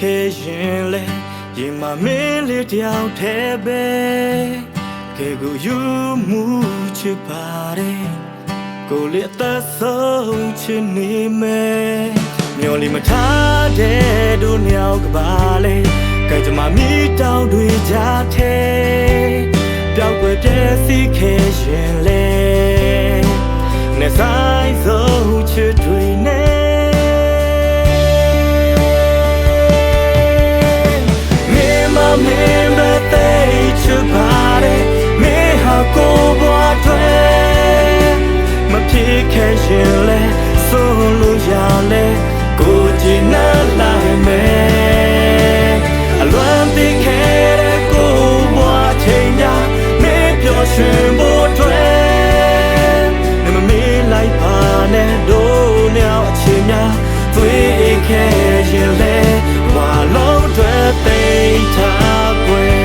ခဲ့ရင်လေရင်မမင်းလေးတယောက်တည်းပဲကဲကိုယူမှုချစ်ပါတယ်ကိုလေးအသက်ဆုံးချစ်နေမယ်မျော်လီမထားတဲ့တို့ညောက်ကပါလေကဲကြမှာမိတောင်တွေကြားထဲပျောက်ွယ်ပြည့်စည်ခဲ့ရင်လေနဲ့ဆိုင်ဆုံးချစ်တွေနဲ့မင်းပဲသိချစ်ပါတယ်မင်းဟာကိုယ်ဘဝတွေမဖြစ်ခဲ့ရင်လဲဆိုလို့ရလဲကိုကြည်နာလိုက်မယ်အလွန်သိခဲ့တဲ့ကိုယ်ဘဝချိန်များမင်းပျော်ရွှင်ဖို့တွေမမေးလိုက်ပါနဲ့တို့ညအချိန်များသွေးခဲ့ရင်လဲဘာလို့တွေသိထားကွယ်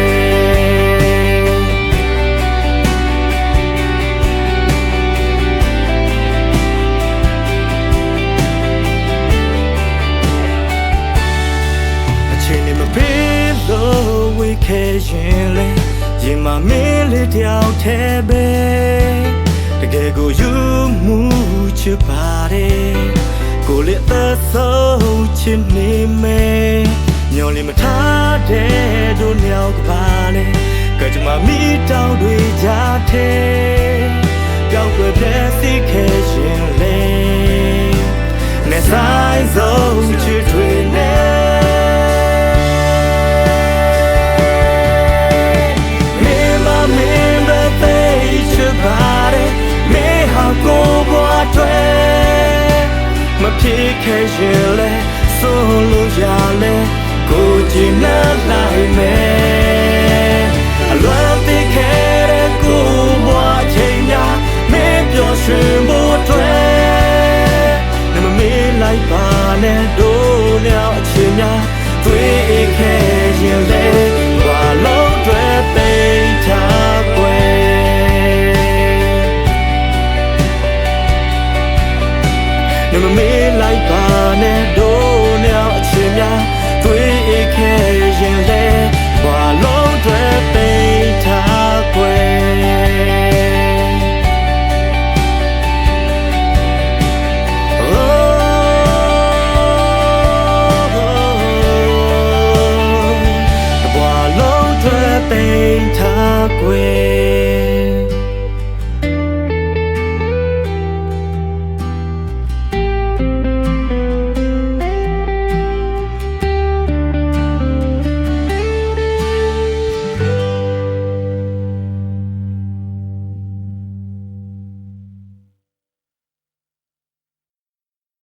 အချိန်နဲ့မပေးလို့ဝေးခဲ့ရင်လေရင်မမင်းလေးတယောက်တည်းပဲတကယ်ကိုယူမှုချစ်ပါတယ်ကိုလေးအသက်ဆုံးချစ်နေမယ်မျော်လင့်မထားတဲ့တို့ညောက်ကပါလေကကြမှာမိတောင်တွေကြားထဲပျောက်ွယ်ပြည့်စည်ခဲ့ရင်လေနဲ့ဆိုင်ဆုံးချစ်တွေနဲ့မင်းပဲသိချစ်ပါတယ်မင်းဟာကိုယ်ဘဝတွေမဖြစ်ခဲ့ရင်လေဆိုလို့ရလဲကိုကြည်နာလိုက်မယ်အလွန်သိခဲ့တဲ့ကိုယ်ဘဝချိန်များမင်းပျော်ရွှင်ဖို့တွေမမေးလိုက်ပါနဲ့တို့ညအချိန်များတွေ့ခဲ့ရင်လေ